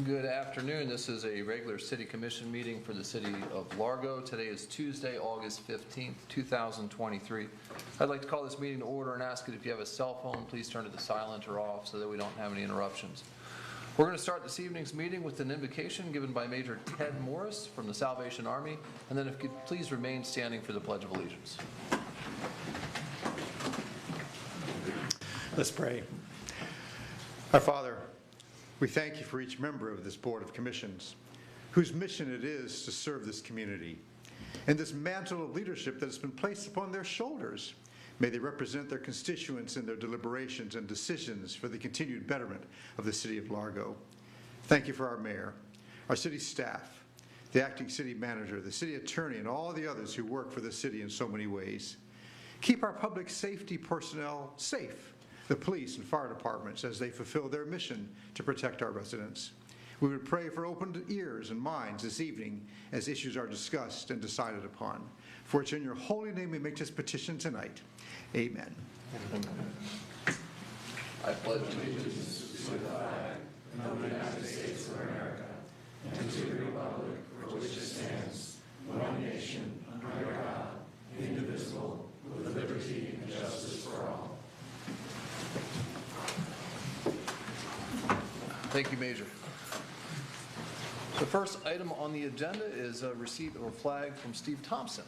Good afternoon. This is a regular City Commission meeting for the City of Largo. Today is Tuesday, August 15th, 2023. I'd like to call this meeting to order and ask that if you have a cell phone, please turn it to silent or off so that we don't have any interruptions. We're going to start this evening's meeting with an invocation given by Major Ted Morris from the Salvation Army, and then if you could please remain standing for the Pledge of Allegiance. Let's pray. Our Father, we thank you for each member of this Board of Commissions, whose mission it is to serve this community. And this mantle of leadership that has been placed upon their shoulders, may they represent their constituents in their deliberations and decisions for the continued betterment of the City of Largo. Thank you for our mayor, our city staff, the acting city manager, the city attorney, and all the others who work for the city in so many ways. Keep our public safety personnel safe, the police and fire departments, as they fulfill their mission to protect our residents. We would pray for open ears and minds this evening as issues are discussed and decided upon. For it's in your holy name we make this petition tonight. Amen. I pledge allegiance to the flag of the United States of America and to the republic for which it stands, one nation, under God, indivisible, with liberty and justice for all. Thank you, Major. The first item on the agenda is a receipt of a flag from Steve Thompson.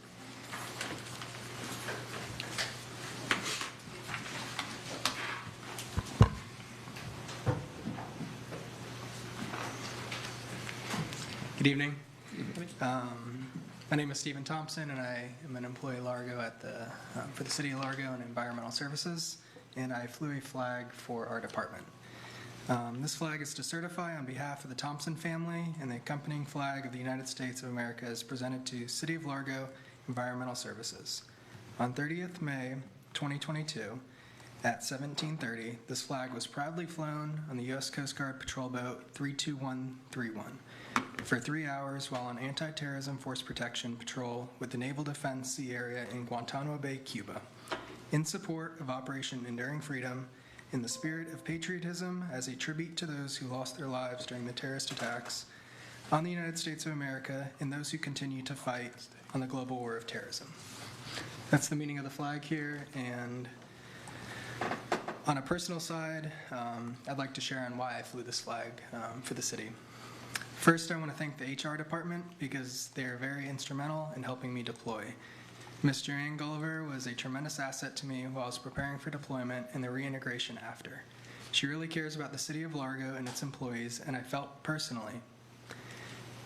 Good evening. My name is Stephen Thompson, and I am an employee at Largo for the City of Largo and Environmental Services, and I flew a flag for our department. This flag is to certify on behalf of the Thompson family, and the accompanying flag of the United States of America is presented to City of Largo Environmental Services. On 30th May 2022, at 17:30, this flag was proudly flown on the U.S. Coast Guard Patrol Boat 32131 for 3 hours while on anti-terrorism force protection patrol with the Naval Defense Sea Area in Guantanamo Bay, Cuba, in support of Operation Enduring Freedom, in the spirit of patriotism as a tribute to those who lost their lives during the terrorist attacks on the United States of America and those who continue to fight on the global war of terrorism. That's the meaning of the flag here, and on a personal side, I'd like to share on why I flew this flag for the city. First, I want to thank the HR department because they are very instrumental in helping me deploy. Ms. Joanne Gulliver was a tremendous asset to me while I was preparing for deployment and the reintegration after. She really cares about the City of Largo and its employees, and I felt personally.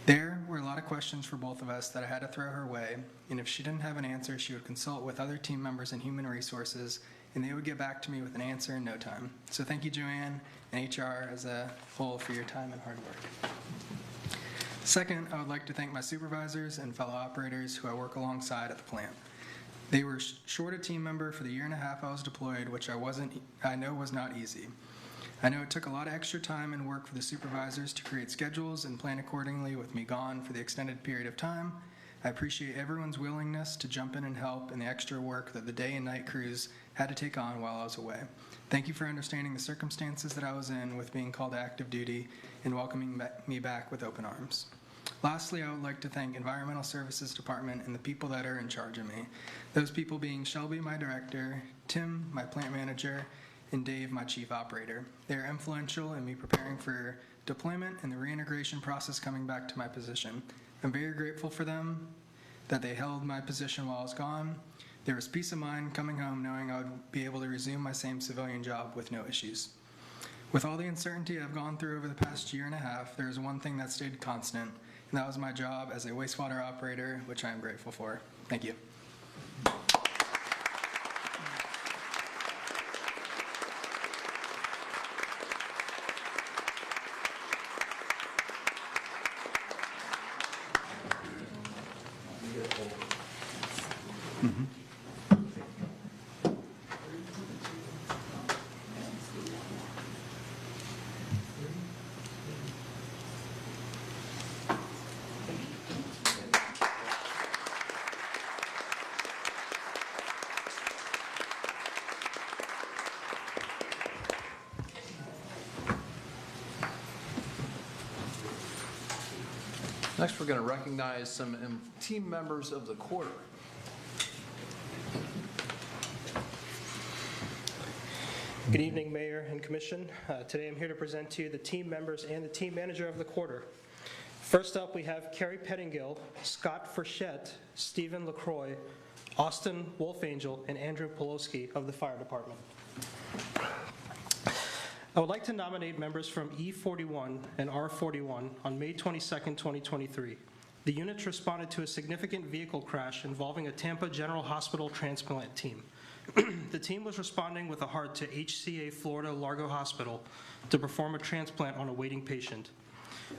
There were a lot of questions for both of us that I had to throw her way, and if she didn't have an answer, she would consult with other team members in human resources, and they would get back to me with an answer in no time. So thank you, Joanne, and HR as a whole for your time and hard work. Second, I would like to thank my supervisors and fellow operators who I work alongside at the plant. They were short a team member for the year and a half I was deployed, which I know was not easy. I know it took a lot of extra time and work for the supervisors to create schedules and plan accordingly with me gone for the extended period of time. I appreciate everyone's willingness to jump in and help and the extra work that the day and night crews had to take on while I was away. Thank you for understanding the circumstances that I was in with being called to active duty and welcoming me back with open arms. Lastly, I would like to thank Environmental Services Department and the people that are in charge of me. Those people being Shelby, my director, Tim, my plant manager, and Dave, my chief operator. They are influential in me preparing for deployment and the reintegration process coming back to my position. I'm very grateful for them, that they held my position while I was gone. There was peace of mind coming home knowing I would be able to resume my same civilian job with no issues. With all the uncertainty I've gone through over the past year and a half, there is one thing that stayed constant, and that was my job as a wastewater operator, which I am grateful for. Thank you. Next, we're going to recognize some team members of the quarter. Good evening, Mayor and Commission. Today I'm here to present to you the team members and the team manager of the quarter. First up, we have Carrie Pettingill, Scott Frechette, Stephen LaCroix, Austin Wolfangel, and Andrew Poloski of the Fire Department. I would like to nominate members from E41 and R41 on May 22, 2023. The units responded to a significant vehicle crash involving a Tampa General Hospital transplant team. The team was responding with a heart to HCA Florida Largo Hospital to perform a transplant on a waiting patient.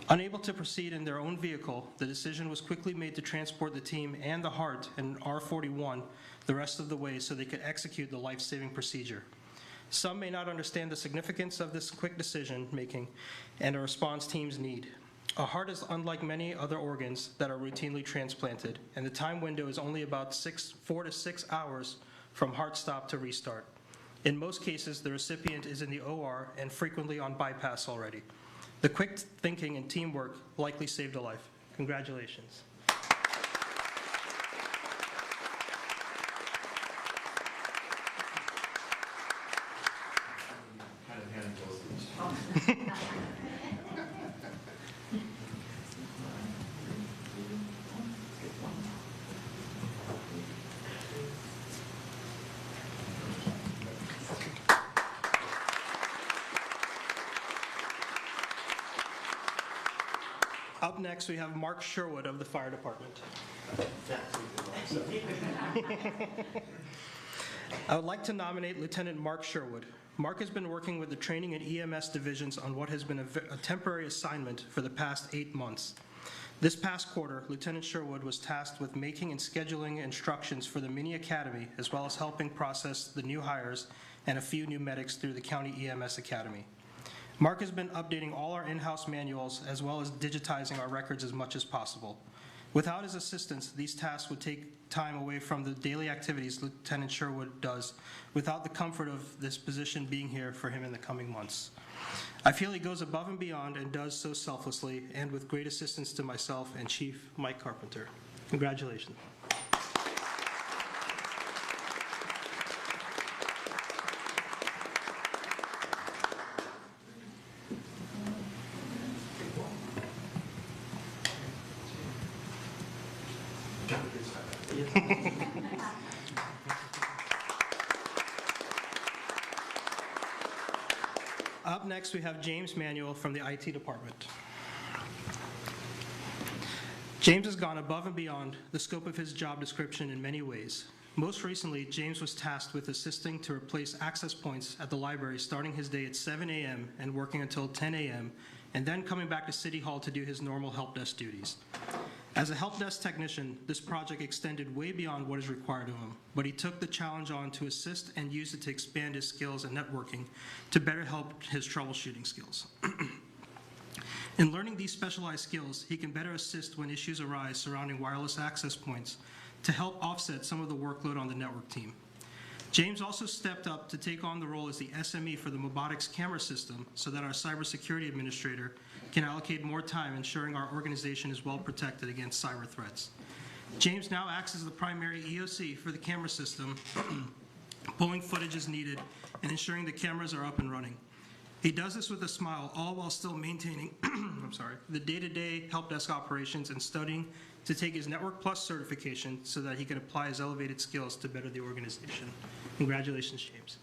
Unable to proceed in their own vehicle, the decision was quickly made to transport the team and the heart in R41 the rest of the way so they could execute the life-saving procedure. Some may not understand the significance of this quick decision-making and a response team's need. A heart is unlike many other organs that are routinely transplanted, and the time window is only about 4 to 6 hours from heart stop to restart. In most cases, the recipient is in the OR and frequently on bypass already. The quick thinking and teamwork likely saved a life. Congratulations. Up next, we have Mark Sherwood of the Fire Department. I would like to nominate Lieutenant Mark Sherwood. Mark has been working with the training and EMS divisions on what has been a temporary assignment for the past 8 months. This past quarter, Lieutenant Sherwood was tasked with making and scheduling instructions for the mini academy, as well as helping process the new hires and a few new medics through the County EMS Academy. Mark has been updating all our in-house manuals as well as digitizing our records as much as possible. Without his assistance, these tasks would take time away from the daily activities Lieutenant Sherwood does, without the comfort of this position being here for him in the coming months. I feel he goes above and beyond and does so selflessly and with great assistance to myself and Chief Mike Carpenter. Congratulations. Up next, we have James Manuel from the IT department. James has gone above and beyond the scope of his job description in many ways. Most recently, James was tasked with assisting to replace access points at the library, starting his day at 7 a.m. and working until 10 a.m., and then coming back to City Hall to do his normal help desk duties. As a help desk technician, this project extended way beyond what is required of him, but he took the challenge on to assist and use it to expand his skills and networking to better help his troubleshooting skills. In learning these specialized skills, he can better assist when issues arise surrounding wireless access points to help offset some of the workload on the network team. James also stepped up to take on the role as the SME for the Mobotics camera system so that our cybersecurity administrator can allocate more time ensuring our organization is well protected against cyber threats. James now acts as the primary EOC for the camera system, pulling footage as needed and ensuring the cameras are up and running. He does this with a smile, all while still maintaining the day-to-day help desk operations and studying to take his Network Plus certification so that he can apply his elevated skills to better the organization. Congratulations, James.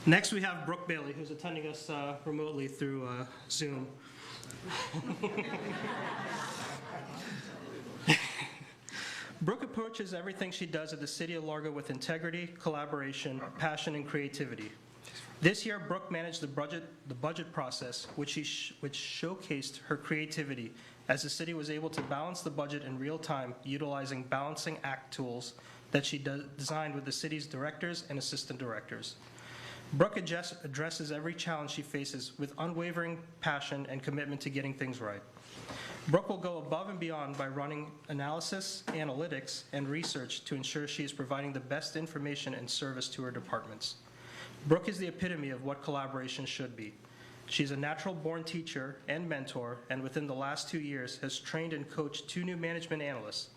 Next, we have Brooke Bailey, who's attending us remotely through Zoom. Brooke approaches everything she does at the City of Largo with integrity, collaboration, passion, and creativity. This year, Brooke managed the budget process, which showcased her creativity as the city was able to balance the budget in real time utilizing balancing act tools that she designed with the city's directors and assistant directors. Brooke addresses every challenge she faces with unwavering passion and commitment to getting things right. Brooke will go above and beyond by running analysis, analytics, and research to ensure she is providing the best information and service to her departments. Brooke is the epitome of what collaboration should be. She's a natural-born teacher and mentor, and within the last 2 years has trained and coached 2 new management analysts.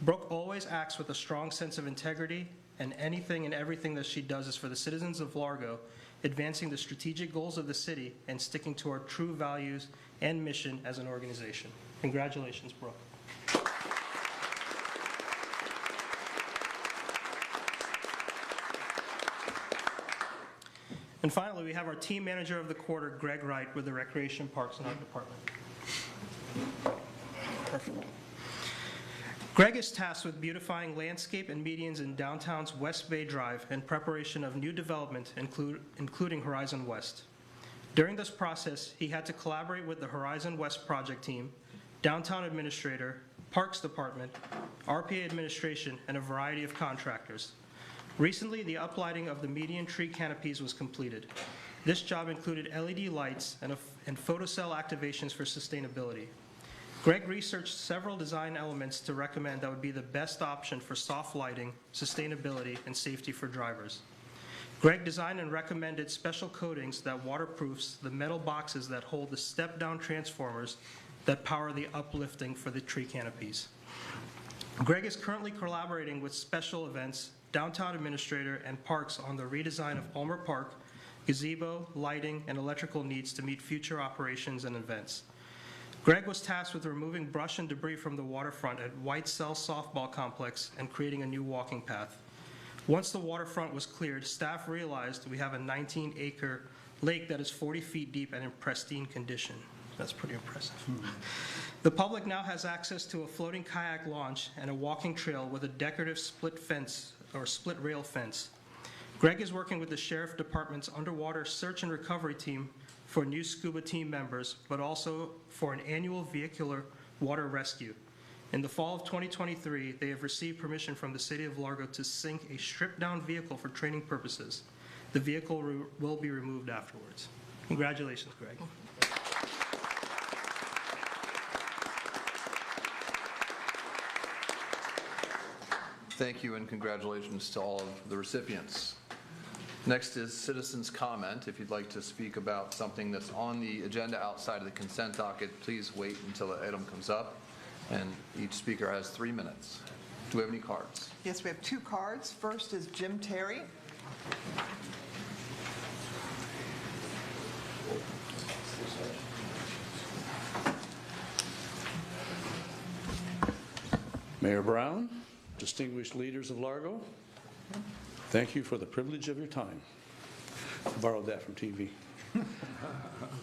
Brooke always acts with a strong sense of integrity, and anything and everything that she does is for the citizens of Largo, advancing the strategic goals of the city and sticking to our true values and mission as an organization. Congratulations, Brooke. And finally, we have our team manager of the quarter, Greg Wright, with the Recreation Parks and Art Department. Perfect. Greg is tasked with beautifying landscape and medians in downtown's West Bay Drive in preparation of new development, including Horizon West. During this process, he had to collaborate with the Horizon West project team, downtown administrator, Parks Department, RPA administration, and a variety of contractors. Recently, the uplighting of the median tree canopies was completed. This job included LED lights and photocell activations for sustainability. Greg researched several design elements to recommend that would be the best option for soft lighting, sustainability, and safety for drivers. Greg designed and recommended special coatings that waterproofs the metal boxes that hold the step-down transformers that power the uplifting for the tree canopies. Greg is currently collaborating with Special Events, Downtown Administrator, and Parks on the redesign of Ulmer Park, gazebo, lighting, and electrical needs to meet future operations and events. Greg was tasked with removing brush and debris from the waterfront at White Cell Softball Complex and creating a new walking path. Once the waterfront was cleared, staff realized we have a 19-acre lake that is 40 feet deep and in pristine condition. That's pretty impressive. The public now has access to a floating kayak launch and a walking trail with a decorative split fence or split rail fence. Greg is working with the Sheriff Department's underwater search and recovery team for new scuba team members, but also for an annual vehicular water rescue. In the fall of 2023, they have received permission from the City of Largo to sink a stripped-down vehicle for training purposes. The vehicle will be removed afterwards. Congratulations, Greg. Thank you, and congratulations to all of the recipients. Next is citizens' comment. If you'd like to speak about something that's on the agenda outside of the consent docket, please wait until the item comes up, and each speaker has 3 minutes. Do we have any cards? Yes, we have 2 cards. First is Jim Terry. Mayor Brown, distinguished leaders of Largo, thank you for the privilege of your time. I borrowed that from TV.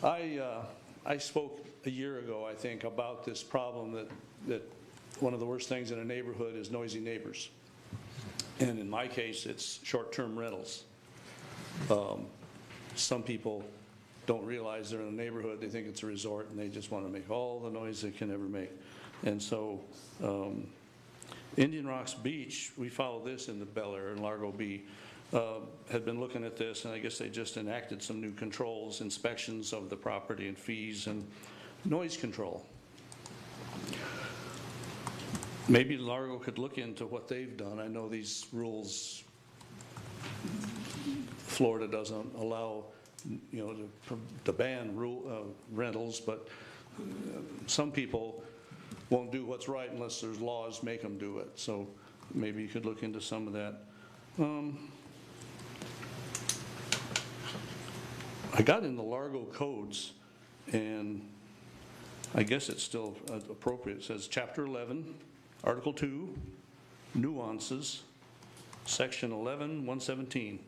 I spoke a year ago, I think, about this problem that one of the worst things in a neighborhood is noisy neighbors. And in my case, it's short-term rentals. Some people don't realize they're in a neighborhood, they think it's a resort, and they just want to make all the noise they can ever make. And so Indian Rocks Beach, we follow this in the Bel Air and Largo B, had been looking at this, and I guess they just enacted some new controls, inspections of the property and fees and noise control. Maybe Largo could look into what they've done. I know these rules, Florida doesn't allow, to ban rentals, but some people won't do what's right unless there's laws make them do it. So maybe you could look into some of that. I got in the Largo codes, and I guess it's still appropriate. It says Chapter 11, Article 2, Nuances, Section 11-117.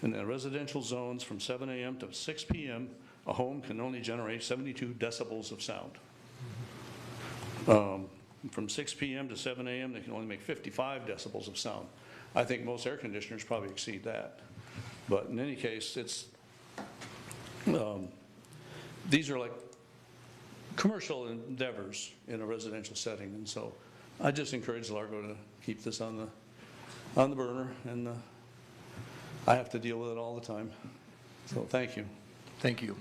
In the residential zones from 7 a.m. to 6 p.m., a home can only generate 72 decibels of sound. From 6 p.m. to 7 a.m., they can only make 55 decibels of sound. I think most air conditioners probably exceed that. But in any case, it's these are like commercial endeavors in a residential setting, and so I just encourage Largo to keep this on the burner, and I have to deal with it all the time. So thank you. Thank you.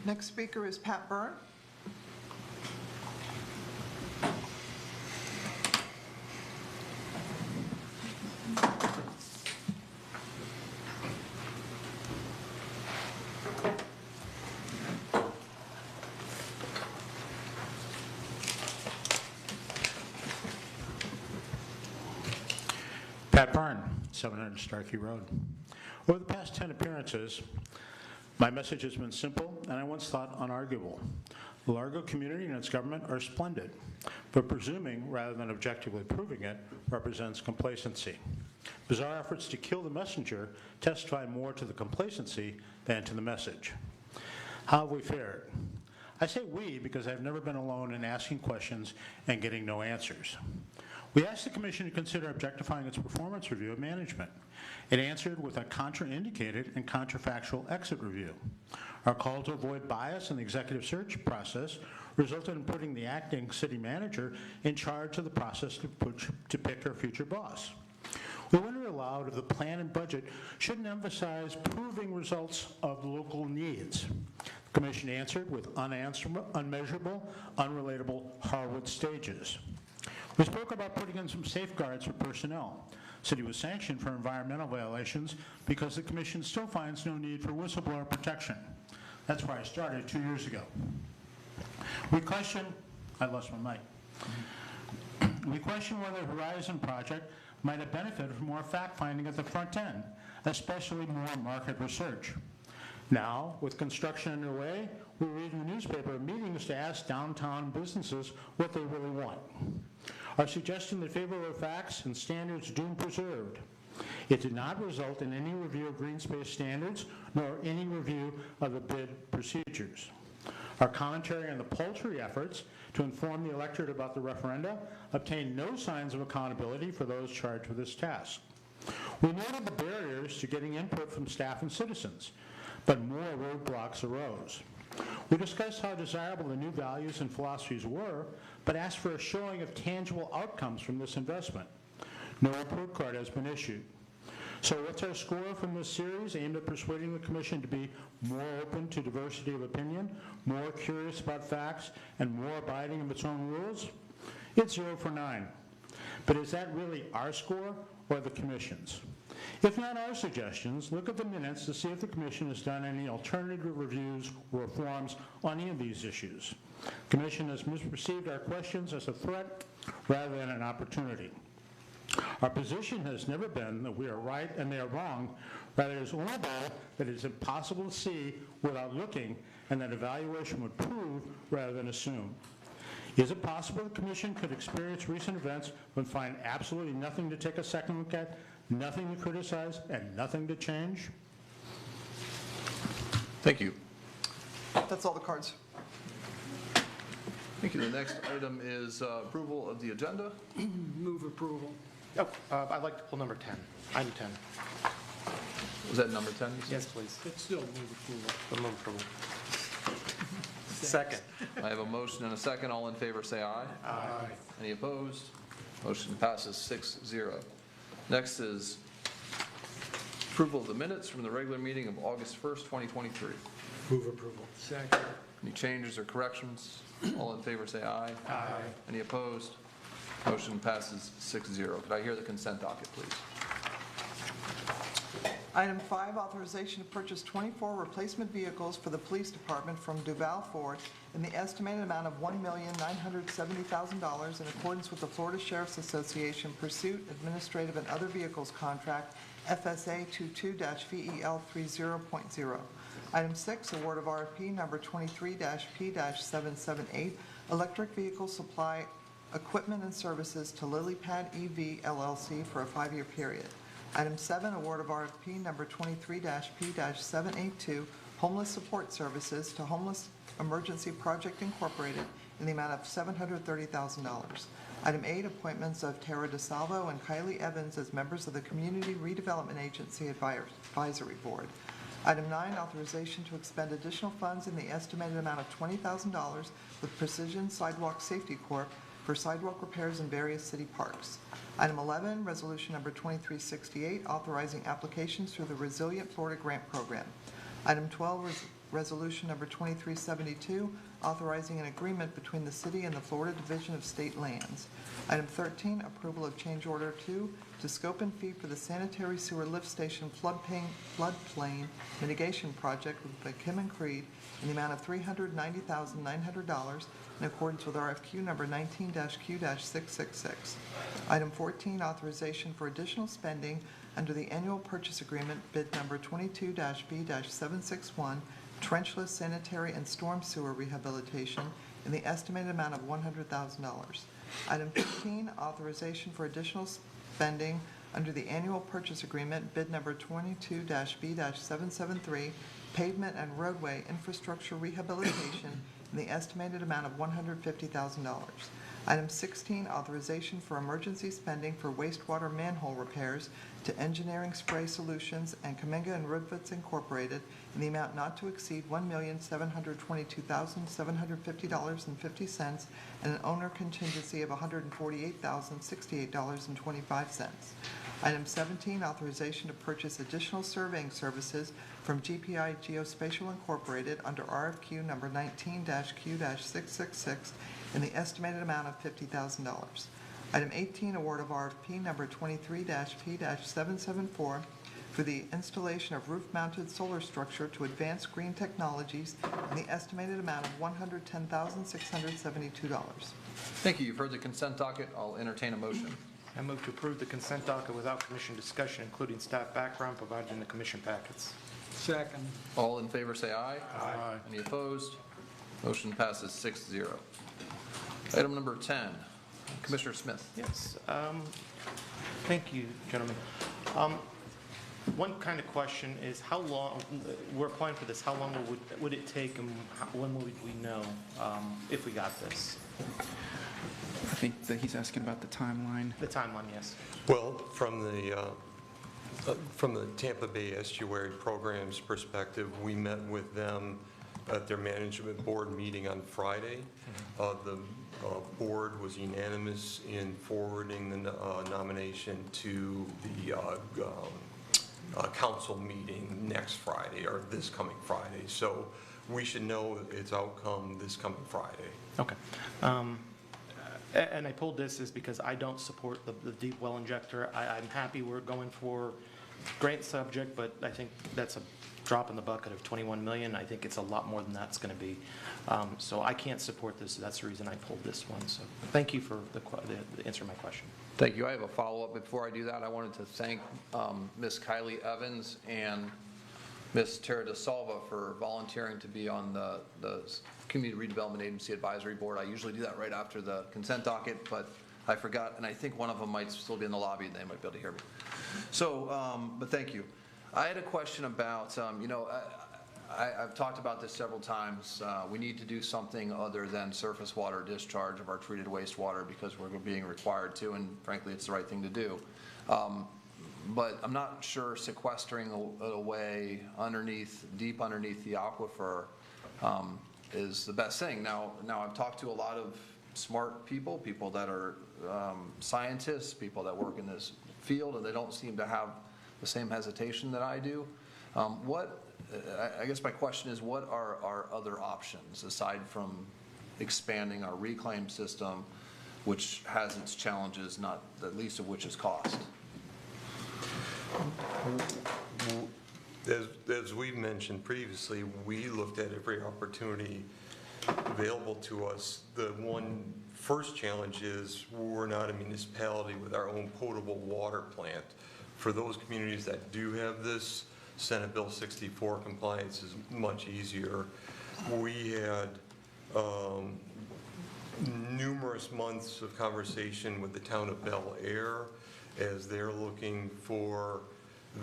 Next speaker is Pat Byrne. Pat Byrne, 700 Starkey Road. Over the past 10 appearances, my message has been simple and I once thought unarguable. The Largo community and its government are splendid, but presuming rather than objectively proving it represents complacency. Bizarre efforts to kill the messenger testify more to the complacency than to the message. How have we fared? I say we because I've never been alone in asking questions and getting no answers. We asked the Commission to consider objectifying its performance review of management. It answered with a contraindicated and contrafactual exit review. Our call to avoid bias in the executive search process resulted in putting the acting city manager in charge of the process to pick our future boss. We wonder aloud if the plan and budget shouldn't emphasize proving results of local needs. The Commission answered with unmeasurable, unrelatable Harwood stages. We spoke about putting in some safeguards for personnel. City was sanctioned for environmental violations because the Commission still finds no need for whistleblower protection. That's where I started 2 years ago. We question, I lost my mic. We question whether the Horizon project might have benefited from more fact-finding at the front end, especially more market research. Now, with construction underway, we read in the newspaper of meetings to ask downtown businesses what they really want. Our suggestion that favorable facts and standards doomed preserved. It did not result in any review of green space standards, nor any review of the bid procedures. Our commentary on the paltry efforts to inform the electorate about the referenda obtained no signs of accountability for those charged with this task. We noted the barriers to getting input from staff and citizens, but more roadblocks arose. We discussed how desirable the new values and philosophies were, but asked for a showing of tangible outcomes from this investment. No report card has been issued. So what's our score from this series aimed at persuading the Commission to be more open to diversity of opinion, more curious about facts, and more abiding of its own rules? It's 0 for 9. But is that really our score or the Commission's? If not our suggestions, look at the minutes to see if the Commission has done any alternative reviews or reforms on any of these issues. The Commission has misperceived our questions as a threat rather than an opportunity. Our position has never been that we are right and they are wrong. Rather, it is only that it is impossible to see without looking, and that evaluation would prove rather than assume. Is it possible the Commission could experience recent events but find absolutely nothing to take a second look at, nothing to criticize, and nothing to change? Thank you. That's all the cards. Thank you. The next item is approval of the agenda. Move approval. Oh, I'd like to pull number 10, item 10. Was that number 10? you said? Yes, please. It's still move approval. Move approval. Second. I have a motion and a second. All in favor, say aye. Aye. Any opposed? Motion passes 6-0. Next is approval of the minutes from the regular meeting of August 1st, 2023. Move approval. Second. Any changes or corrections? All in favor, say aye. Aye. Any opposed? Motion passes 6-0. Could I hear the consent docket, please? Item 5, authorization to purchase 24 replacement vehicles for the police department from Duval Ford in the estimated amount of $1,970,000 in accordance with the Florida Sheriff's Association Pursuit, Administrative, and Other Vehicles Contract, FSA 22-VEL 30.0. Item 6, award of RFP number 23-P-778, electric vehicle supply equipment and services to LilyPad EV LLC for a 5-year period. Item 7, award of RFP number 23-P-782, homeless support services to Homeless Emergency Project Incorporated in the amount of $730,000. Item 8, appointments of Tara DeSalvo and Kylie Evans as members of the Community Redevelopment Agency Advisory Board. Item 9, authorization to expend additional funds in the estimated amount of $20,000 with Precision Sidewalk Safety Corp. For sidewalk repairs in various city parks. Item 11, resolution number 2368, authorizing applications through the Resilient Florida Grant Program. Item 12, resolution number 2372, authorizing an agreement between the city and the Florida Division of State Lands. Item 13, approval of change order 2 to scope and fee for the sanitary sewer lift station floodplain mitigation project with McKim and Creed in the amount of $390,900 in accordance with RFQ number 19-Q-666. Item 14, authorization for additional spending under the annual purchase agreement bid number 22-B-761, trenchless sanitary and storm sewer rehabilitation in the estimated amount of $100,000. Item 15, authorization for additional spending under the annual purchase agreement bid number 22-B-773, pavement and roadway infrastructure rehabilitation in the estimated amount of $150,000. Item 16, authorization for emergency spending for wastewater manhole repairs to Engineering Spray Solutions and Kaminga and Rudvitz Incorporated in the amount not to exceed $1,722,750.50 and an owner contingency of $148,068.25. Item 17, authorization to purchase additional surveying services from GPI Geospatial Incorporated under RFQ number 19-Q-666 in the estimated amount of $50,000. Item 18, award of RFP number 23-P-774 for the installation of roof-mounted solar structure to Advanced Green Technologies in the estimated amount of $110,672. Thank you. You've heard the consent docket. I'll entertain a motion. I move to approve the consent docket without commission discussion, including staff background provided in the commission packets. Second. All in favor, say aye. Aye. Any opposed? Motion passes 6-0. Item number 10, Commissioner Smith. Yes. Thank you, gentlemen. One kind of question is how long, we're applying for this, how long would it take and when would we know if we got this? I think that he's asking about the timeline. The timeline, yes. Well, from the Tampa Bay Estuary Programs perspective, we met with them at their management board meeting on Friday. The board was unanimous in forwarding the nomination to the council meeting next Friday, or this coming Friday. So we should know its outcome this coming Friday. Okay. And I pulled this is because I don't support the deep well injector. I'm happy we're going for grant subject, but I think that's a drop in the bucket of 21 million. I think it's a lot more than that's going to be. So I can't support this. That's the reason I pulled this one. So thank you for the answer to my question. Thank you. I have a follow-up. Before I do that, I wanted to thank Ms. Kylie Evans and Ms. Tara DeSalva for volunteering to be on the Community Redevelopment Agency Advisory Board. I usually do that right after the consent docket, but I forgot, and I think one of them might still be in the lobby, and they might be able to hear me. So, but thank you. I had a question about, I've talked about this several times. We need to do something other than surface water discharge of our treated wastewater because we're being required to, and frankly, it's the right thing to do. But I'm not sure sequestering it away deep underneath the aquifer is the best thing. Now I've talked to a lot of smart people that are scientists, people that work in this field, and they don't seem to have the same hesitation that I do. I guess my question is, what are our other options aside from expanding our reclaim system, which has its challenges, not the least of which is cost? As we mentioned previously, we looked at every opportunity available to us. The one first challenge is we're not a municipality with our own potable water plant. For those communities that do have this, Senate Bill 64 compliance is much easier. We had numerous months of conversation with the town of Bel Air as they're looking for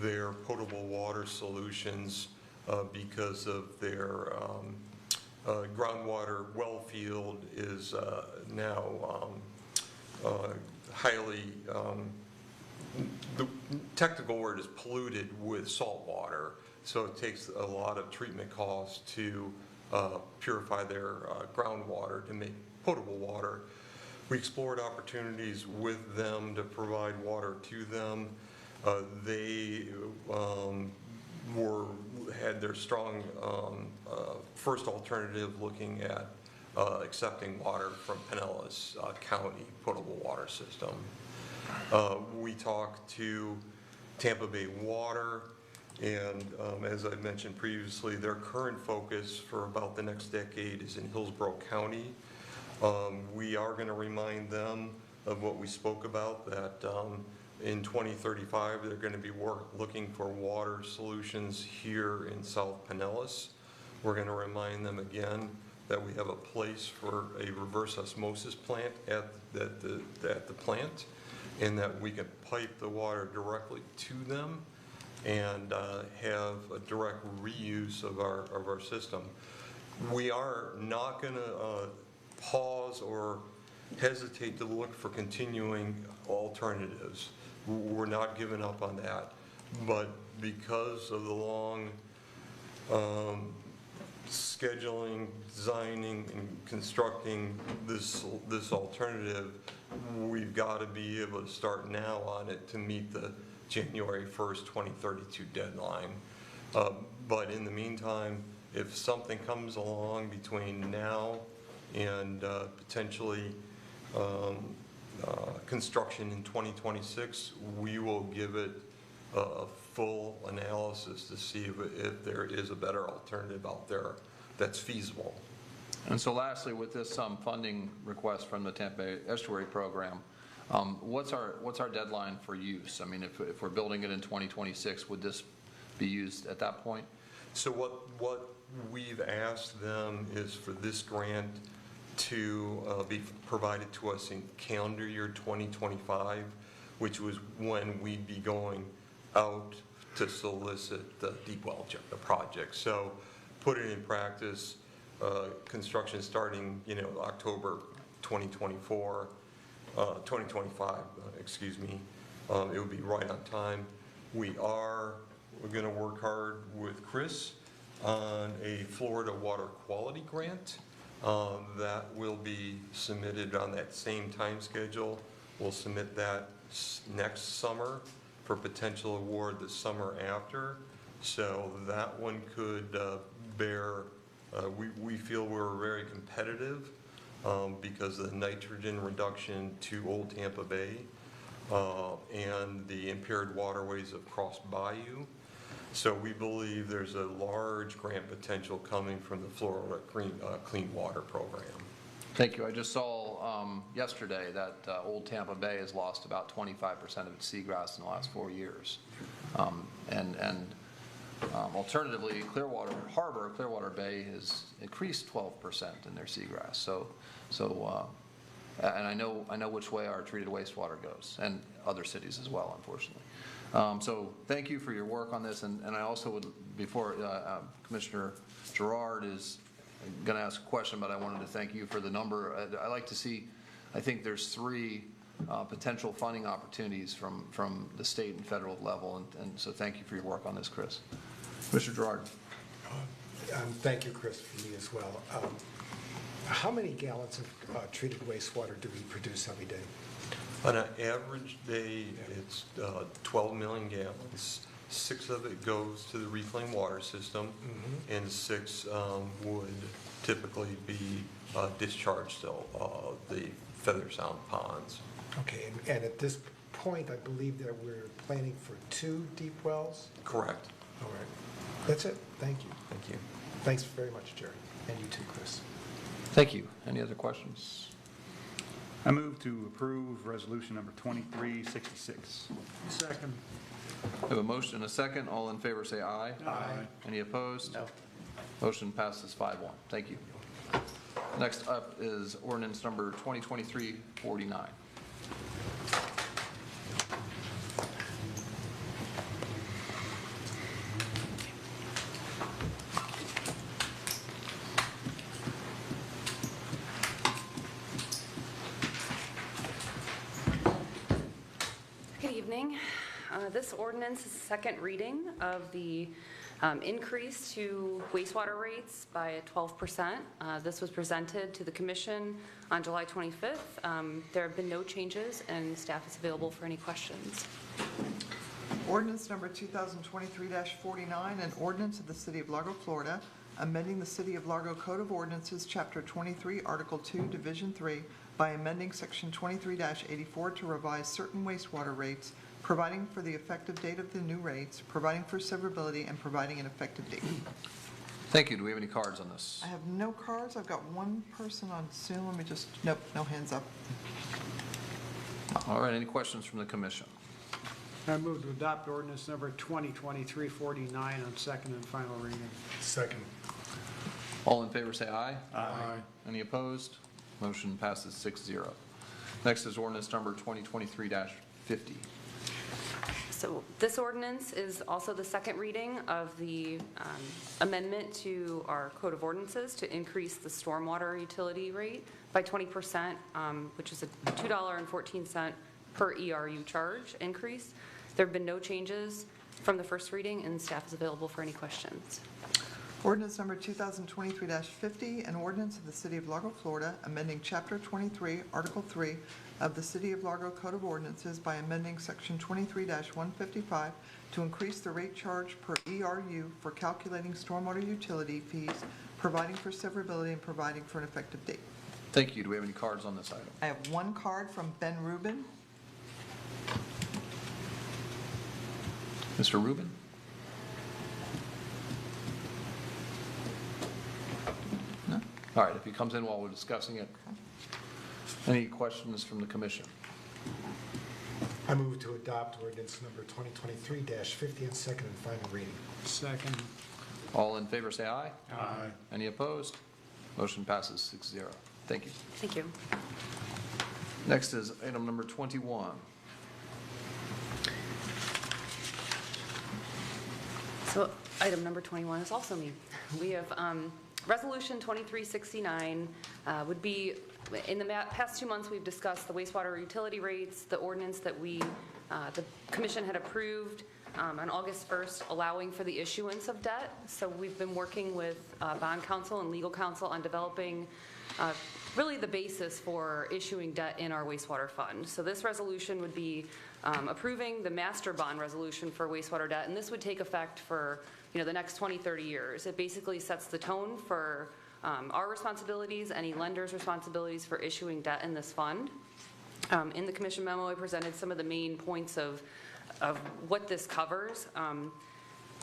their potable water solutions because of their groundwater well field is now highly, the technical word is polluted with salt water. So it takes a lot of treatment costs to purify their groundwater to make potable water. We explored opportunities with them to provide water to them. They had their strong first alternative looking at accepting water from Pinellas County potable water system. We talked to Tampa Bay Water, and as I mentioned previously, their current focus for about the next decade is in Hillsborough County. We are going to remind them of what we spoke about, that in 2035, they're going to be looking for water solutions here in South Pinellas. We're going to remind them again that we have a place for a reverse osmosis plant at the plant, and that we can pipe the water directly to them and have a direct reuse of our system. We are not going to pause or hesitate to look for continuing alternatives. We're not giving up on that. But because of the long scheduling, designing, and constructing this alternative, we've got to be able to start now on it to meet the January 1st, 2032 deadline. But in the meantime, if something comes along between now and potentially construction in 2026, we will give it a full analysis to see if there is a better alternative out there that's feasible. And so lastly, with this funding request from the Tampa Bay Estuary Program, what's our deadline for use? I mean, if we're building it in 2026, would this be used at that point? So what we've asked them is for this grant to be provided to us in calendar year 2025, which was when we'd be going out to solicit the deep well project. So put it in practice, construction starting, October 2024, 2025, excuse me. It would be right on time. We're going to work hard with Chris on a Florida water quality grant that will be submitted on that same time schedule. We'll submit that next summer for potential award the summer after. So that one could bear, we feel we're very competitive because of the nitrogen reduction to Old Tampa Bay and the impaired waterways of Cross Bayou. So we believe there's a large grant potential coming from the Florida Clean Water Program. Thank you. I just saw yesterday that Old Tampa Bay has lost about 25% of its seagrass in the last 4 years. Alternatively, Clearwater Harbor, Clearwater Bay has increased 12% in their seagrass. And I know which way our treated wastewater goes, and other cities as well, unfortunately. So thank you for your work on this, and I also would, before Commissioner Gerard is going to ask a question, but I wanted to thank you for the number. I like to see, I think there's 3 potential funding opportunities from the state and federal level, and so thank you for your work on this, Chris. Commissioner Gerard. Thank you, Chris, for me as well. How many gallons of treated wastewater do we produce every day? On an average day, it's 12 million gallons. 6 of it goes to the reclaimed water system, and 6 would typically be discharged to the Feather Sound ponds. Okay, and at this point, I believe that we're planning for 2 deep wells? Correct. All right. That's it. Thank you. Thank you. Thanks very much, Jerry. And you too, Chris. Thank you. Any other questions? I move to approve resolution number 2366. Second. I have a motion and a second. All in favor say aye. Aye. Any opposed? No. Motion passes 5-1. Thank you. Next up is ordinance number 2023-49. Good evening. This ordinance is the second reading of the increase to wastewater rates by 12%. This was presented to the Commission on July 25th. There have been no changes, and staff is available for any questions. Ordinance number 2023-49, an ordinance of the City of Largo, Florida, amending the City of Largo Code of Ordinances, Chapter 23, Article 2, Division 3, by amending Section 23-84 to revise certain wastewater rates, providing for the effective date of the new rates, providing for severability, and providing an effective date. Thank you. Do we have any cards on this? I have no cards. I've got one person on Zoom. Let me just, nope, no hands up. All right, any questions from the commission? I move to adopt ordinance number 2023-49 on second and final reading. Second. All in favor, say aye. Aye. Any opposed? Motion passes 6-0. Next is ordinance number 2023-50. So this ordinance is also the second reading of the amendment to our Code of Ordinances to increase the stormwater utility rate by 20%, which is a $2.14 per ERU charge increase. There have been no changes from the first reading, and staff is available for any questions. Ordinance number 2023-50, an ordinance of the City of Largo, Florida, amending Chapter 23, Article 3 of the City of Largo Code of Ordinances by amending Section 23-155 to increase the rate charge per ERU for calculating stormwater utility fees, providing for severability, and providing for an effective date. Thank you. Do we have any cards on this item? I have one card from Ben Rubin. Mr. Rubin? No? All right, if he comes in while we're discussing it. Any questions from the commission? I move to adopt ordinance number 2023-50 on second and final reading. Second. All in favor, say aye. Aye. Any opposed? Motion passes 6-0. Thank you. Thank you. Next is item number 21. So item number 21 is also me. We have Resolution 2369 would be, in the past 2 months, we've discussed the wastewater utility rates, the ordinance that the commission had approved on August 1st, allowing for the issuance of debt. So we've been working with bond counsel and legal counsel on developing really the basis for issuing debt in our wastewater fund. So this resolution would be approving the master bond resolution for wastewater debt, and this would take effect for the next 20, 30 years. It basically sets the tone for our responsibilities, any lender's responsibilities for issuing debt in this fund. In the commission memo, I presented some of the main points of what this covers.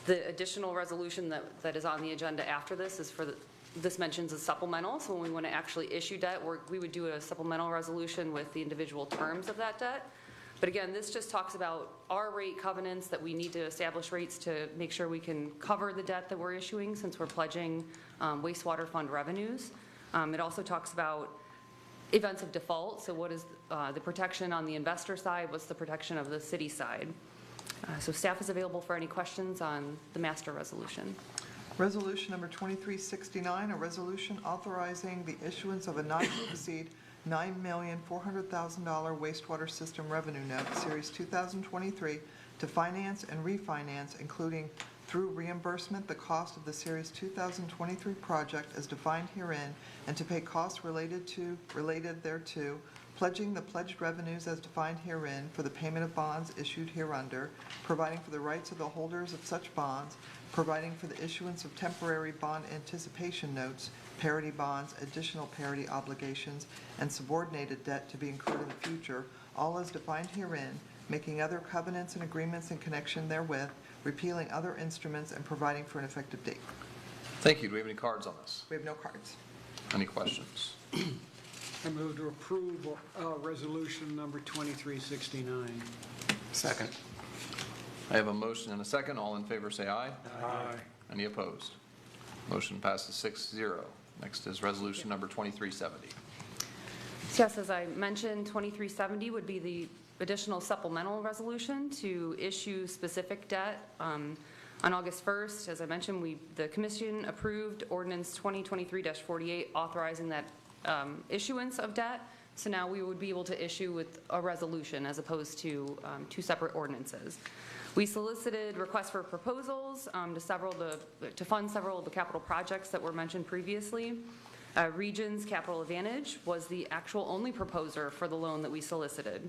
The additional resolution that is on the agenda after this is for this mentions a supplemental, so when we want to actually issue debt, we would do a supplemental resolution with the individual terms of that debt. But again, this just talks about our rate covenants, that we need to establish rates to make sure we can cover the debt that we're issuing since we're pledging wastewater fund revenues. It also talks about events of default, so what is the protection on the investor side, what's the protection of the city side. So staff is available for any questions on the master resolution. Resolution number 2369, a resolution authorizing the issuance of a not-to-exceed $9,400,000 wastewater system revenue note, Series 2023, to finance and refinance, including through reimbursement, the cost of the Series 2023 project as defined herein, and to pay costs related thereto, pledging the pledged revenues as defined herein for the payment of bonds issued hereunder, providing for the rights of the holders of such bonds, providing for the issuance of temporary bond anticipation notes, parity bonds, additional parity obligations, and subordinated debt to be incurred in the future, all as defined herein, making other covenants and agreements in connection therewith, repealing other instruments, and providing for an effective date. Thank you. Do we have any cards on this? We have no cards. Any questions? I move to approve resolution number 2369. Second. I have a motion and a second. All in favor, say aye. Aye. Any opposed? Motion passes 6-0. Next is resolution number 2370. Yes, as I mentioned, 2370 would be the additional supplemental resolution to issue specific debt. On August 1st, as I mentioned, the commission approved ordinance 2023-48 authorizing that issuance of debt. So now we would be able to issue with a resolution as opposed to two separate ordinances. We solicited requests for proposals to fund several of the capital projects that were mentioned previously. Regions Capital Advantage was the actual only proposer for the loan that we solicited.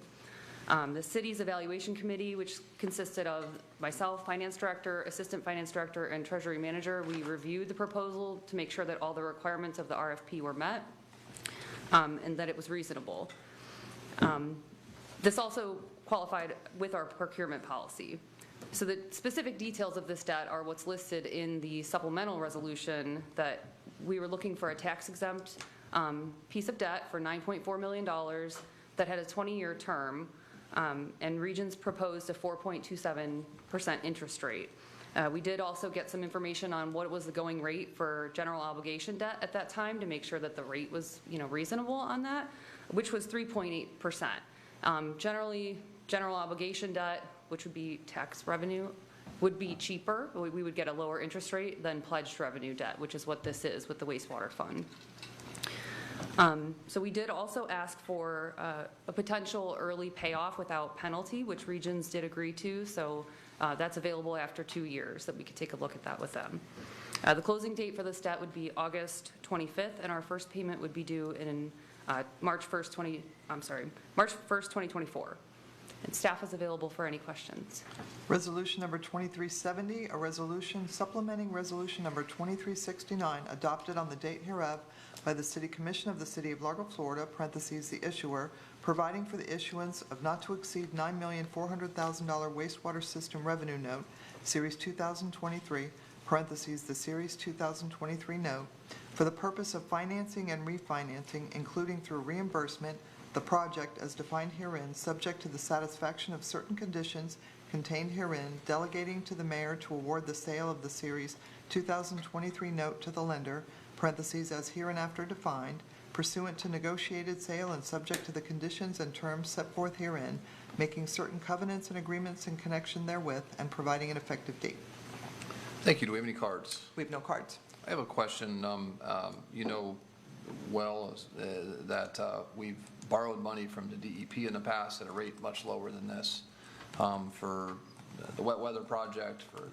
The city's evaluation committee, which consisted of myself, finance director, assistant finance director, and treasury manager, we reviewed the proposal to make sure that all the requirements of the RFP were met and that it was reasonable. This also qualified with our procurement policy. So the specific details of this debt are what's listed in the supplemental resolution, that we were looking for a tax-exempt piece of debt for $9.4 million that had a 20-year term, and Regions proposed a 4.27% interest rate. We did also get some information on what was the going rate for general obligation debt at that time to make sure that the rate was, reasonable on that, which was 3.8%. Generally, general obligation debt, which would be tax revenue, would be cheaper. We would get a lower interest rate than pledged revenue debt, which is what this is with the wastewater fund. So we did also ask for a potential early payoff without penalty, which Regions did agree to. So that's available after 2 years, that we could take a look at that with them. The closing date for this debt would be August 25th, and our first payment would be due in March 1st, 2024. And staff is available for any questions. Resolution number 2370, a resolution supplementing resolution number 2369, adopted on the date hereof by the City Commission of the City of Largo, Florida, parentheses, the issuer, providing for the issuance of not to exceed $9,400,000 wastewater system revenue note, Series 2023, parentheses, the Series 2023 note, for the purpose of financing and refinancing, including through reimbursement, the project as defined herein, subject to the satisfaction of certain conditions contained herein, delegating to the mayor to award the sale of the Series 2023 note to the lender, parentheses, as hereinafter defined, pursuant to negotiated sale and subject to the conditions and terms set forth herein, making certain covenants and agreements in connection therewith, and providing an effective date. Thank you. Do we have any cards? We have no cards. I have a question. You know well that we've borrowed money from the DEP in the past at a rate much lower than this for the wet weather project, for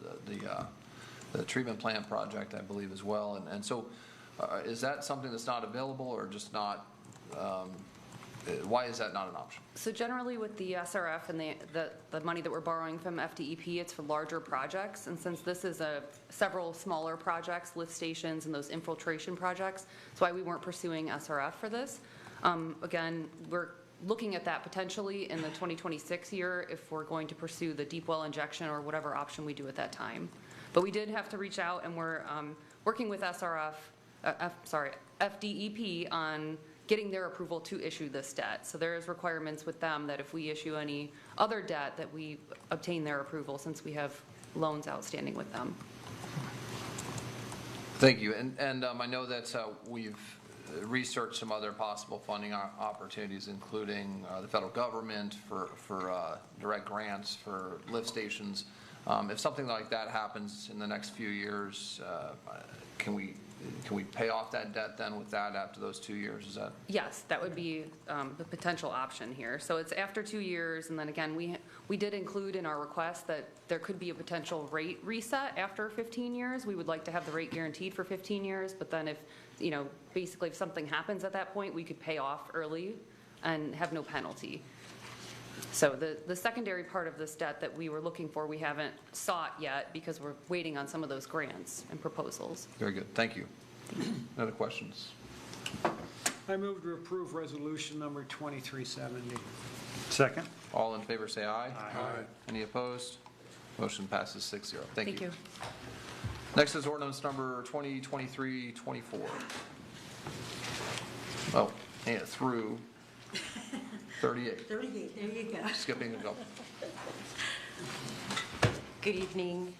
the treatment plant project, I believe, as well. And so is that something that's not available, or just not, why is that not an option? So generally with the SRF and the money that we're borrowing from FDEP, it's for larger projects. And since this is several smaller projects, lift stations and those infiltration projects, that's why we weren't pursuing SRF for this. Again, we're looking at that potentially in the 2026 year if we're going to pursue the deep well injection or whatever option we do at that time. But we did have to reach out, and we're working with FDEP on getting their approval to issue this debt. So there is requirements with them that if we issue any other debt, that we obtain their approval, since we have loans outstanding with them. Thank you. And I know that we've researched some other possible funding opportunities, including the federal government for direct grants for lift stations. If something like that happens in the next few years, can we pay off that debt then with that after those 2 years? Is that? Yes, that would be the potential option here. So it's after 2 years, and then again, we did include in our request that there could be a potential rate reset after 15 years. We would like to have the rate guaranteed for 15 years, but then if, basically if something happens at that point, we could pay off early and have no penalty. So the secondary part of this debt that we were looking for, we haven't sought yet because we're waiting on some of those grants and proposals. Very good. Thank you. Other questions? I move to approve resolution number 2370. Second. All in favor say aye. Aye. Any opposed? Motion passes 6-0. Thank you. you. Next is ordinance number 2023-24. Oh, and through 38. 38, there you go. Skipping a couple. Good evening.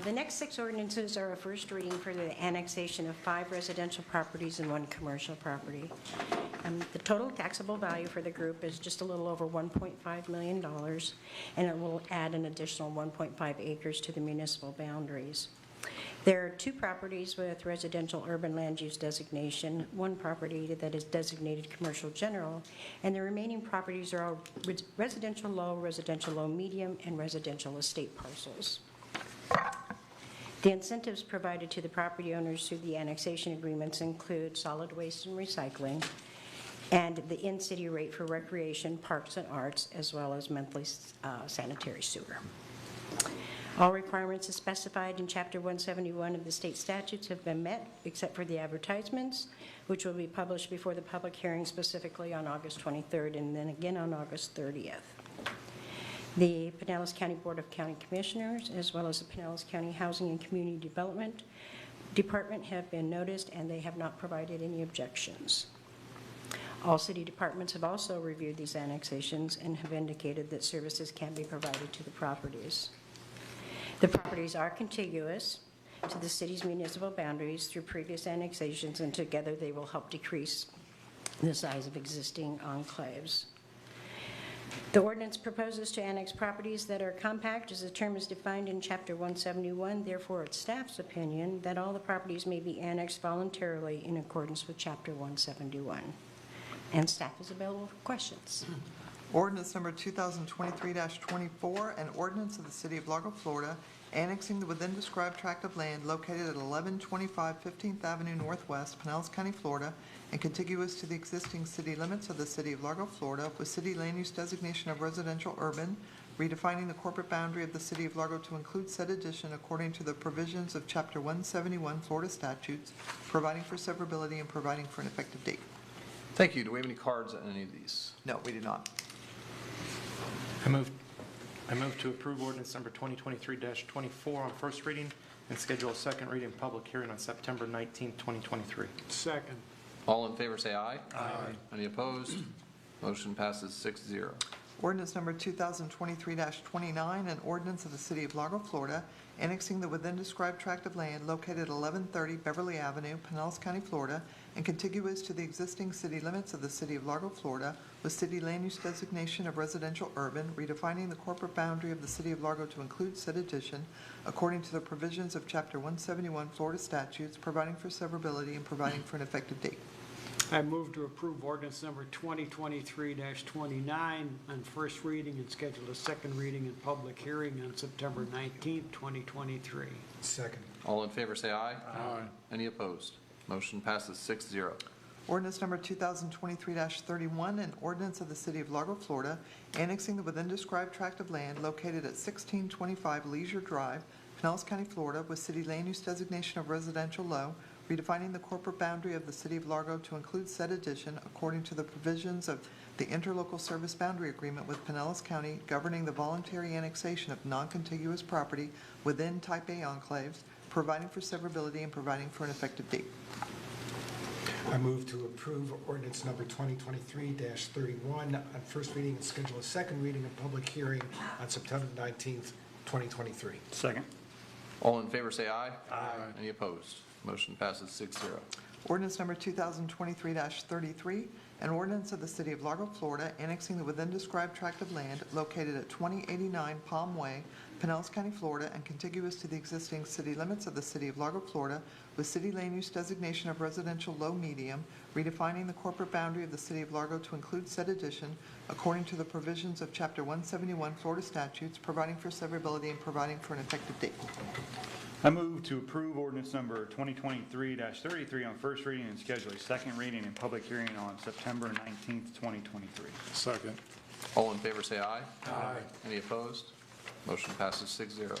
The next 6 ordinances are a first reading for the annexation of 5 residential properties and 1 commercial property. The total taxable value for the group is just a little over $1.5 million, and it will add an additional 1.5 acres to the municipal boundaries. There are 2 properties with residential urban land use designation, 1 property that is designated commercial general, and the remaining properties are all residential low medium, and residential estate parcels. The incentives provided to the property owners through the annexation agreements include solid waste and recycling, and the in-city rate for recreation, parks, and arts, as well as monthly sanitary sewer. All requirements as specified in Chapter 171 of the state statutes have been met, except for the advertisements, which will be published before the public hearing specifically on August 23rd and then again on August 30th. The Pinellas County Board of County Commissioners, as well as the Pinellas County Housing and Community Development Department, have been noticed, and they have not provided any objections. All city departments have also reviewed these annexations and have indicated that services can be provided to the properties. The properties are contiguous to the city's municipal boundaries through previous annexations, and together they will help decrease the size of existing enclaves. The ordinance proposes to annex properties that are compact, as the term is defined in Chapter 171. Therefore, it's staff's opinion that all the properties may be annexed voluntarily in accordance with Chapter 171. And staff is available for questions. Ordinance number 2023-24, an ordinance of the City of Largo, Florida, annexing the within described tract of land located at 1125 15th Avenue Northwest, Pinellas County, Florida, and contiguous to the existing city limits of the City of Largo, Florida, with city land use designation of residential urban, redefining the corporate boundary of the City of Largo to include said addition according to the provisions of Chapter 171 Florida statutes, providing for severability and providing for an effective date. Thank you. Do we have any cards on any of these? No, we do not. I move to approve ordinance number 2023-24 on first reading and schedule a second reading and public hearing on September 19, 2023. Second. All in favor, say aye. Aye. Any opposed? Motion passes 6-0. Ordinance number 2023-29, an ordinance of the City of Largo, Florida, annexing the within described tract of land located at 1130 Beverly Avenue, Pinellas County, Florida, and contiguous to the existing city limits of the City of Largo, Florida, with city land use designation of residential urban, redefining the corporate boundary of the City of Largo to include said addition, according to the provisions of Chapter 171 Florida statutes, providing for severability and providing for an effective date. I move to approve ordinance number 2023-29 on first reading and schedule a second reading and public hearing on September 19th, 2023. Second. All in favor, say aye. Aye. Any opposed? Motion passes 6-0. Ordinance number 2023-31, an ordinance of the City of Largo, Florida, annexing the within described tract of land located at 1625 Leisure Drive, Pinellas County, Florida, with city land use designation of residential low, redefining the corporate boundary of the City of Largo to include said addition according to the provisions of the interlocal service boundary agreement with Pinellas County governing the voluntary annexation of non-contiguous property within Type A enclaves, providing for severability and providing for an effective date. I move to approve ordinance number 2023-31 on first reading and schedule a second reading and public hearing on September 19th, 2023. Second. All in favor, say aye. Aye. Any opposed? Motion passes 6-0. Ordinance number 2023-33, an ordinance of the City of Largo, Florida, annexing the within described tract of land located at 2089 Palm Way, Pinellas County, Florida, and contiguous to the existing city limits of the City of Largo, Florida, with city land use designation of residential low-medium, redefining the corporate boundary of the City of Largo to include said addition according to the provisions of Chapter 171 Florida statutes, providing for severability and providing for an effective date. I move to approve ordinance number 2023-33 on first reading and schedule a second reading and public hearing on September 19th, 2023. Second. All in favor, say aye. Aye. Any opposed? Motion passes 6-0.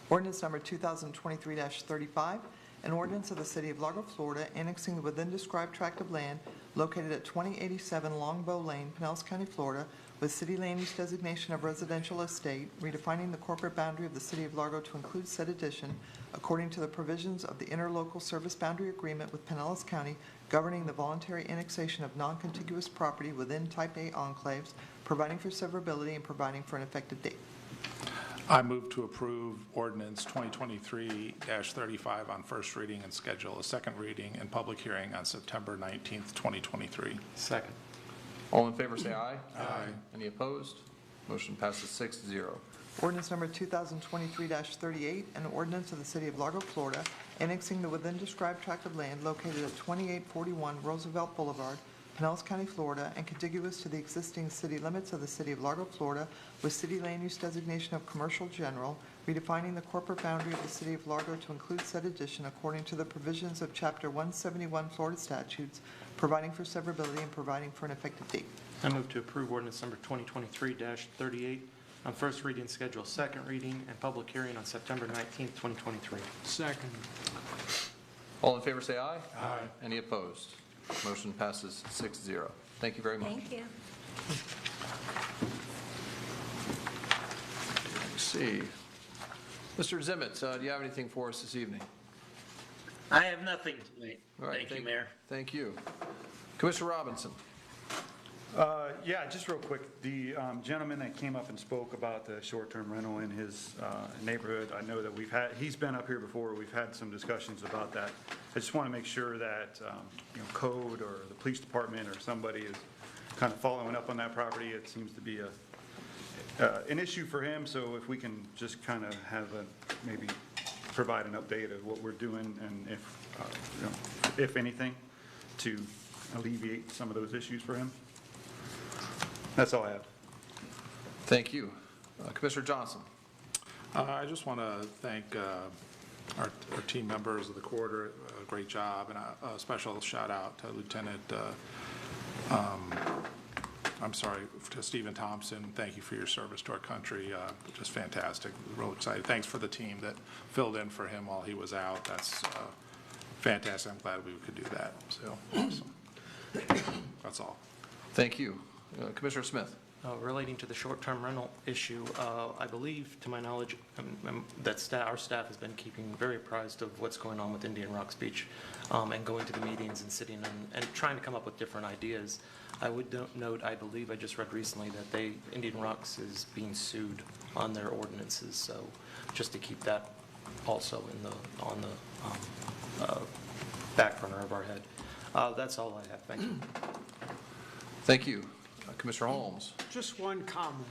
Ordinance number 2023-35, an ordinance of the City of Largo, Florida, annexing the within described tract of land located at 2087 Longbow Lane, Pinellas County, Florida, with city land use designation of residential estate, redefining the corporate boundary of the City of Largo to include said addition according to the provisions of the interlocal service boundary agreement with Pinellas County governing the voluntary annexation of non-contiguous property within Type A enclaves, providing for severability and providing for an effective date. I move to approve ordinance 2023-35 on first reading and schedule a second reading and public hearing on September 19th, 2023. Second. All in favor, say aye. Aye. Any opposed? Motion passes 6-0. Ordinance number 2023-38, an ordinance of the City of Largo, Florida, annexing the within described tract of land located at 2841 Roosevelt Boulevard, Pinellas County, Florida, and contiguous to the existing city limits of the City of Largo, Florida, with city land use designation of commercial general, redefining the corporate boundary of the city of Largo to include said addition according to the provisions of Chapter 171 Florida statutes, providing for severability and providing for an effective date. I move to approve ordinance number 2023-38 on first reading, schedule second reading, and public hearing on September 19th, 2023. Second. All in favor, say aye. Aye. Any opposed? Motion passes 6-0. Thank you very much. Thank you. Let's see. Mr. Zimmett, do you have anything for us this evening? I have nothing tonight. All right, Thank you, Mayor. Thank you. Commissioner Robinson. Yeah, just real quick, the gentleman that came up and spoke about the short-term rental in his neighborhood, I know that he's been up here before, we've had some discussions about that. I just want to make sure that, code or the police department or somebody is kind of following up on that property. It seems to be an issue for him, so if we can just kind of have maybe provide an update of what we're doing and if anything, to alleviate some of those issues for him. That's all I have. Thank you. Commissioner Johnson. I just want to thank our team members of the quarter. Great job, and a special shout out to Lieutenant, to Stephen Thompson. Thank you for your service to our country. Just fantastic. Real excited. Thanks for the team that filled in for him while he was out. That's fantastic. I'm glad we could do that. So awesome. That's all. Thank you. Commissioner Smith. Relating to the short-term rental issue, I believe, to my knowledge, that our staff has been keeping very apprised of what's going on with Indian Rocks Beach and going to the meetings and sitting and trying to come up with different ideas. I would note, I believe I just read recently that Indian Rocks is being sued on their ordinances, so just to keep that also on the back burner of our head. That's all I have. Thank you. Thank you. Commissioner Holmes. Just one comment.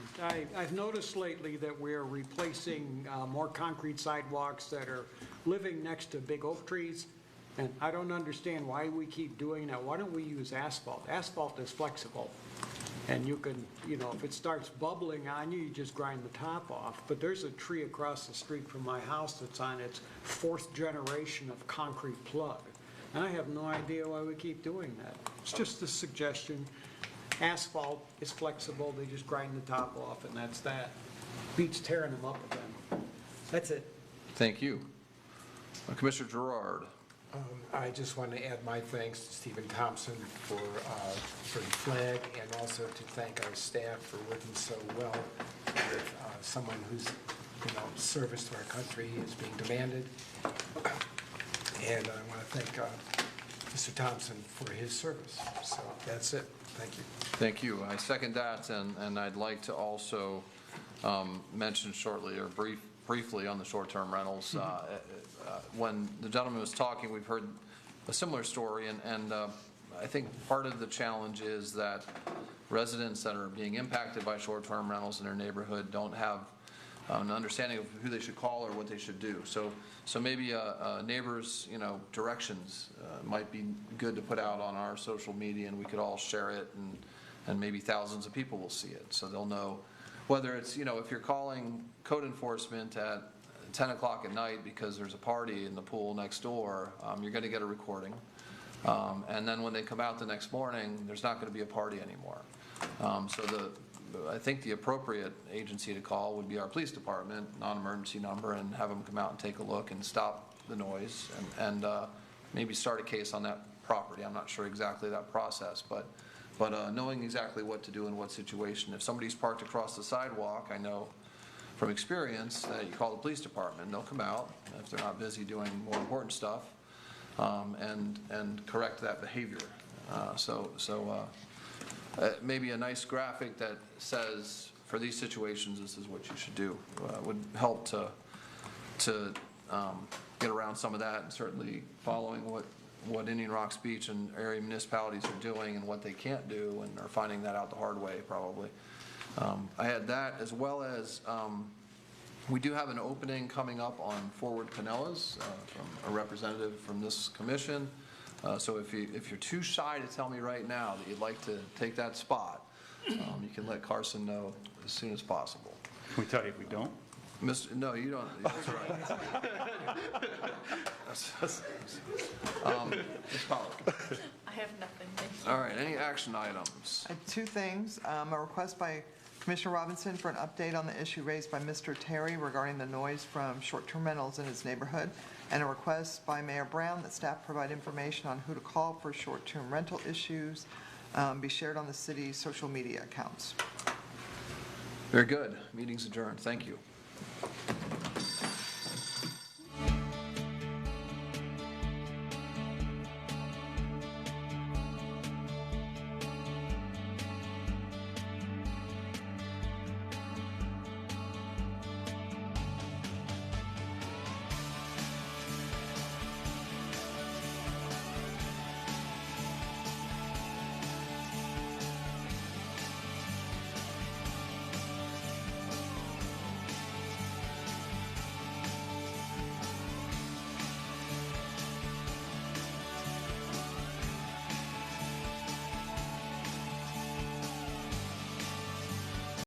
I've noticed lately that we're replacing more concrete sidewalks that are living next to big oak trees, and I don't understand why we keep doing that. Why don't we use asphalt? Asphalt is flexible, and you can, if it starts bubbling on you, you just grind the top off. But there's a tree across the street from my house that's on its 4th generation of concrete plug, and I have no idea why we keep doing that. It's just a suggestion. Asphalt is flexible, they just grind the top off, and that's that. Beats tearing them up again. That's it. Thank you. Commissioner Gerard. I just want to add my thanks to Stephen Thompson for the flag, and also to thank our staff for working so well with someone whose service to our country is being demanded. And I want to thank Mr. Thompson for his service. So that's it. Thank you. Thank you. I second that, and I'd like to also mention shortly or briefly on the short-term rentals. When the gentleman was talking, we've heard a similar story, and I think part of the challenge is that residents that are being impacted by short-term rentals in their neighborhood don't have an understanding of who they should call or what they should do. So maybe neighbors, directions might be good to put out on our social media, and we could all share it, and maybe thousands of people will see it, so they'll know whether it's, if you're calling code enforcement at 10 o'clock at night because there's a party in the pool next door, you're going to get a recording. And then when they come out the next morning, there's not going to be a party anymore. I think the appropriate agency to call would be our police department, non-emergency number, and have them come out and take a look and stop the noise and maybe start a case on that property. I'm not sure exactly that process, but knowing exactly what to do in what situation. If somebody's parked across the sidewalk, I know from experience that you call the police department, and they'll come out if they're not busy doing more important stuff and correct that behavior. Maybe a nice graphic that says, for these situations, this is what you should do, would help to get around some of that, and certainly following what Indian Rocks Beach and area municipalities are doing and what they can't do, and are finding that out the hard way, probably. I had that, as well as we do have an opening coming up on Forward Pinellas from a representative from this commission. So if you're too shy to tell me right now that you'd like to take that spot, you can let Carson know as soon as possible. Can we tell you if we don't? No, you don't, that's all right. Ms. Pollock. I have nothing, thank you. All right, any action items? I have two things. A request by Commissioner Robinson for an update on the issue raised by Mr. Terry regarding the noise from short-term rentals in his neighborhood, and a request by Mayor Brown that staff provide information on who to call for short-term rental issues, be shared on the city's social media accounts. Very good. Meeting's adjourned. Thank you.